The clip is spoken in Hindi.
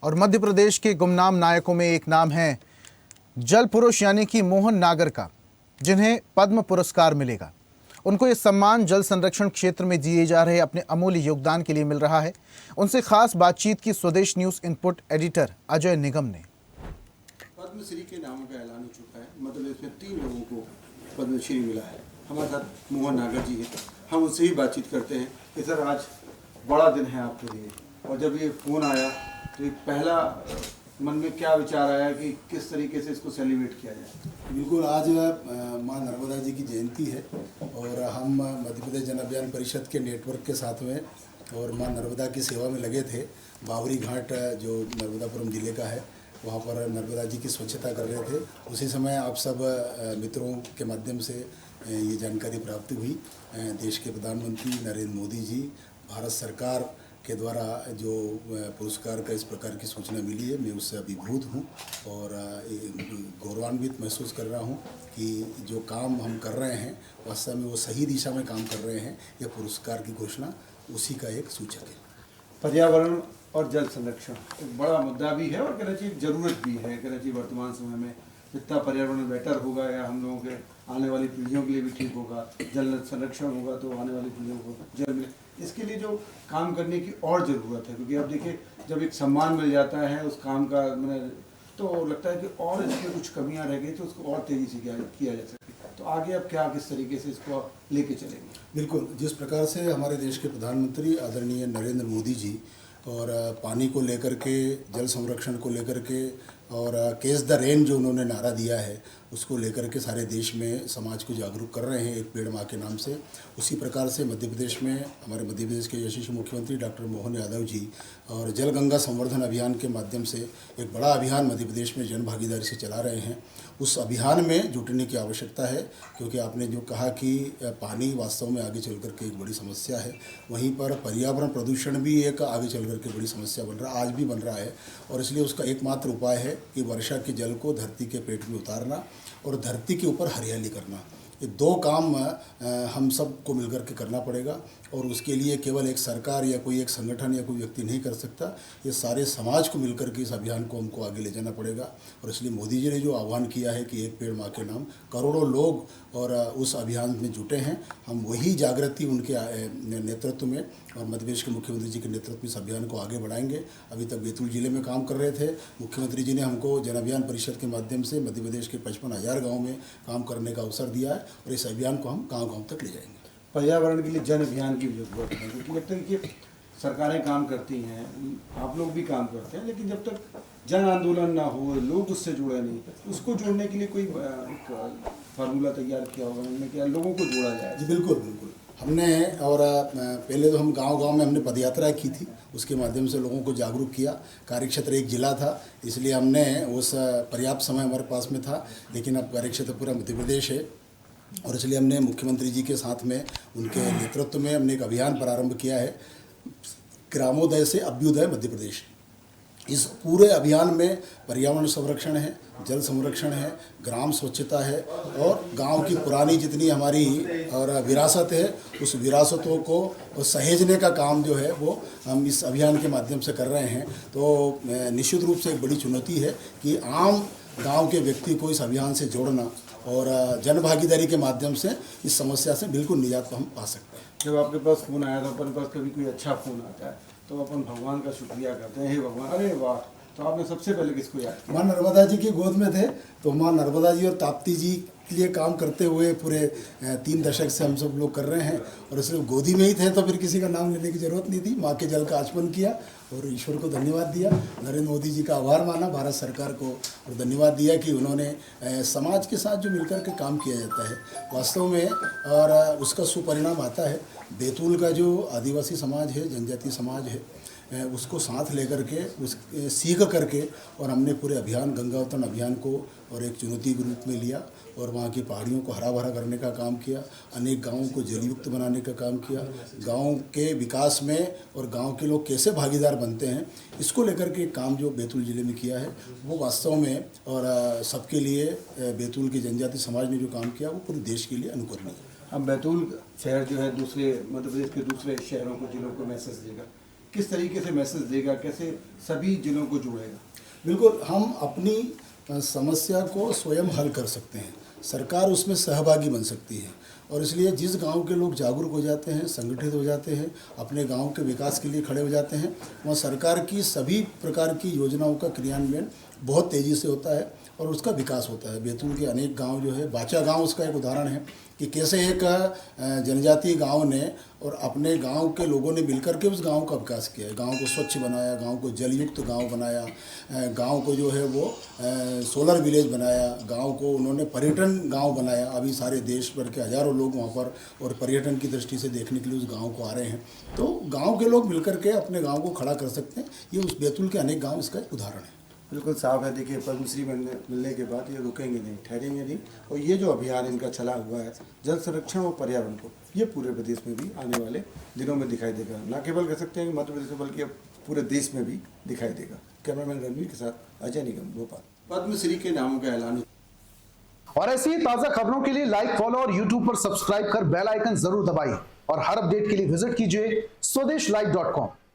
और मध्य प्रदेश के गुमनाम नायकों में एक नाम है जल पुरुष यानी कि मोहन नागर का, जिन्हें पद्म पुरस्कार मिलेगा। उनको ये सम्मान जल संरक्षण क्षेत्र में दिए जा रहे अपने अमूल्य योगदान के लिए मिल रहा है। उनसे खास बातचीत की स्वदेश न्यूज इनपुट एडिटर अजय निगम ने। पद्मश्री के नामों का ऐलान हो चुका है। मतलब इसमें 3 लोगों को पद्मश्री मिला है। हमारे साथ मोहन नागर जी हैं, हम उनसे ही बातचीत करते हैं कि सर आज बड़ा दिन है आपके लिए, और जब ये फ़ोन आया तो एक पहला मन में क्या विचार आया कि किस तरीके से इसको सेलिब्रेट किया जाए? बिल्कुल, आज माँ नर्मदा जी की जयंती है और हम मध्य प्रदेश जन अभियान परिषद के नेटवर्क के साथ में और माँ नर्मदा की सेवा में लगे थे। बावरी घाट जो नर्मदापुरम ज़िले का है, वहाँ पर नर्मदा जी की स्वच्छता कर रहे थे। उसी समय आप सब मित्रों के माध्यम से ये जानकारी प्राप्त हुई। देश के प्रधानमंत्री नरेंद्र मोदी जी, भारत सरकार के द्वारा जो पुरस्कार का इस प्रकार की सूचना मिली है, मैं उससे अभिभूत हूँ और गौरवान्वित महसूस कर रहा हूँ कि जो काम हम कर रहे हैं वास्तव में वो सही दिशा में काम कर रहे हैं। यह पुरस्कार की घोषणा उसी का एक सूचक है। पर्यावरण और जल संरक्षण एक बड़ा मुद्दा भी है और कहना चाहिए ज़रूरत भी है। कहना चाहिए वर्तमान समय में जितना पर्यावरण बेटर होगा या हम लोगों के आने वाली पीढ़ियों के लिए भी ठीक होगा, जल संरक्षण होगा तो आने वाली पीढ़ियों को जल मिले। इसके लिए जो काम करने की और ज़रूरत है, क्योंकि अब देखिए जब एक सम्मान मिल जाता है उस काम का, मैंने तो लगता है कि और इसमें कुछ कमियां रह गई तो उसको और तेज़ी से किया जा सके। तो आगे अब क्या किस तरीके से इसको लेके चलेंगे? बिल्कुल, जिस प्रकार से हमारे देश के प्रधानमंत्री आदरणीय नरेंद्र मोदी जी और पानी को लेकर के, जल संरक्षण को लेकर के और कैच द रेन जो उन्होंने नारा दिया है उसको लेकर के सारे देश में समाज को जागरूक कर रहे हैं एक पेड़ माँ के नाम से। उसी प्रकार से मध्य प्रदेश में हमारे मध्य प्रदेश के यशस्वी मुख्यमंत्री डॉक्टर मोहन यादव जी और जल गंगा संवर्धन अभियान के माध्यम से एक बड़ा अभियान मध्य प्रदेश में जन भागीदारी से चला रहे हैं। उस अभियान में जुटने की आवश्यकता है, क्योंकि आपने जो कहा कि पानी वास्तव में आगे चल कर के एक बड़ी समस्या है, वहीं पर पर्यावरण प्रदूषण भी एक आगे चल कर के बड़ी समस्या बन रहा है, आज भी बन रहा है। और इसलिए उसका एकमात्र उपाय है कि वर्षा के जल को धरती के पेट में उतारना और धरती के ऊपर हरियाली करना। ये 2 काम हम सबको मिलकर के करना पड़ेगा और उसके लिए केवल एक सरकार या कोई एक संगठन या कोई व्यक्ति नहीं कर सकता। ये सारे समाज को मिलकर के इस अभियान को हमको आगे ले जाना पड़ेगा। और इसलिए मोदी जी ने जो आह्वान किया है कि एक पेड़ माँ के नाम, करोड़ों लोग और उस अभियान में जुटे हैं। हम वही जागृति उनके नेतृत्व में और मध्य प्रदेश के मुख्यमंत्री जी के नेतृत्व में इस अभियान को आगे बढ़ाएंगे। अभी तक बैतूल जिले में काम कर रहे थे। मुख्यमंत्री जी ने हमको जन अभियान परिषद के माध्यम से मध्य प्रदेश के 55,000 गाँव में काम करने का अवसर दिया है और इस अभियान को हम गाँव-गाँव तक ले जाएंगे। पर्यावरण के लिए जन अभियान की जरूरत है, क्योंकि लगता है कि सरकारें काम करती हैं, आप लोग भी काम करते हैं, लेकिन जब तक जन आंदोलन ना हो, लोग उससे जुड़े नहीं, उसको जोड़ने के लिए कोई फार्मूला तैयार किया होगा उन्होंने, क्या लोगों को जोड़ा जाए? जी बिल्कुल बिल्कुल, हमने और पहले तो हम गांव-गांव में हमने पदयात्रा की थी, उसके माध्यम से लोगों को जागरूक किया। कार्यक्षेत्र एक जिला था, इसलिए हमने उस पर्याप्त समय हमारे पास में था, लेकिन अब कार्यक्षेत्र पूरा मध्य प्रदेश है और इसलिए हमने मुख्यमंत्री जी के साथ में उनके नेतृत्व में हमने एक अभियान प्रारंभ किया है, ग्रामोदय से अभ्युदय मध्य प्रदेश। इस पूरे अभियान में पर्यावरण संरक्षण है, जल संरक्षण है, ग्राम स्वच्छता है और गांव की पुरानी जितनी हमारी और विरासत है उस विरासतों को सहेजने का काम जो है वो हम इस अभियान के माध्यम से कर रहे हैं। तो निश्चित रूप से एक बड़ी चुनौती है कि आम गांव के व्यक्ति को इस अभियान से जोड़ना और जन भागीदारी के माध्यम से इस समस्या से बिल्कुल निजात हम पा सकते हैं। जब आपके पास फ़ोन आया था, अपने पास कभी कोई अच्छा फ़ोन आता है तो अपन भगवान का शुक्रिया करते हैं, हे भगवान, अरे वाह। तो आपने सबसे पहले किसको याद किया? माँ नर्मदा जी की गोद में थे, तो माँ नर्मदा जी और ताप्ती जी के लिए काम करते हुए पूरे 3 दशक से हम सब लोग कर रहे हैं और सिर्फ गोदी में ही थे तो फिर किसी का नाम लेने की ज़रूरत नहीं थी। माँ के जल का आचमन किया और ईश्वर को धन्यवाद दिया, नरेंद्र मोदी जी का आभार माना, भारत सरकार को और धन्यवाद दिया कि उन्होंने समाज के साथ जो मिलकर के काम किया जाता है वास्तव में और उसका सुपरिणाम आता है। बैतूल का जो आदिवासी समाज है, जनजातीय समाज है, उसको साथ लेकर के उस सीख करके और हमने पूरे अभियान गंगावतरण अभियान को और एक चुनौती के रूप में लिया और वहाँ की पहाड़ियों को हरा भरा करने का काम किया, अनेक गांवों को जलयुक्त बनाने का काम किया, गांव के विकास में और गांव के लोग कैसे भागीदार बनते हैं इसको लेकर के काम जो बैतूल ज़िले में किया है वो वास्तव में और सबके लिए बैतूल के जनजातीय समाज ने जो काम किया वो पूरे देश के लिए अनुकरणीय है। अब बैतूल शहर जो है दूसरे मध्य प्रदेश के दूसरे शहरों को, जिलों को मैसेज देगा किस तरीके से मैसेज देगा, कैसे सभी जिलों को जोड़ेगा? बिल्कुल, हम अपनी समस्या को स्वयं हल कर सकते हैं, सरकार उसमें सहभागी बन सकती है। और इसलिए जिस गांव के लोग जागरूक हो जाते हैं, संगठित हो जाते हैं, अपने गांव के विकास के लिए खड़े हो जाते हैं, वहाँ सरकार की सभी प्रकार की योजनाओं का क्रियान्वयन बहुत तेज़ी से होता है और उसका विकास होता है। बैतूल के अनेक गांव जो है, बाचा गांव उसका एक उदाहरण है कि कैसे एक जनजातीय गांव ने और अपने गांव के लोगों ने मिलकर के उस गांव का विकास किया है। गांव को स्वच्छ बनाया, गांव को जलयुक्त गांव बनाया, गांव को जो है वो सोलर विलेज बनाया, गांव को उन्होंने पर्यटन गांव बनाया। अभी सारे देश भर के हज़ारों लोग वहाँ पर और पर्यटन की दृष्टि से देखने के लिए उस गाँव को आ रहे हैं। तो गाँव के लोग मिलकर के अपने गाँव को खड़ा कर सकते हैं। ये उस बैतूल के अनेक गाँव इसका एक उदाहरण है। बिल्कुल साफ है। देखिए, पद्मश्री मिलने के बाद ये रुकेंगे नहीं, ठहरेंगे नहीं। और ये जो अभियान इनका चला हुआ है जल संरक्षण और पर्यावरण को, ये पूरे प्रदेश में भी आने वाले दिनों में दिखाई देगा। न केवल कह सकते हैं कि मध्य प्रदेश में, बल्कि अब पूरे देश में भी दिखाई देगा। कैमरामैन रणवीर के साथ अजय निगम, भोपाल। पद्मश्री के नामों का ऐलान। और ऐसी ही ताजा खबरों के लिए लाइक, फॉलो और यूट्यूब पर सब्सक्राइब कर बेल आइकन जरूर दबाइए। और हर अपडेट के लिए विजिट कीजिए स्वदेशलाइव.com।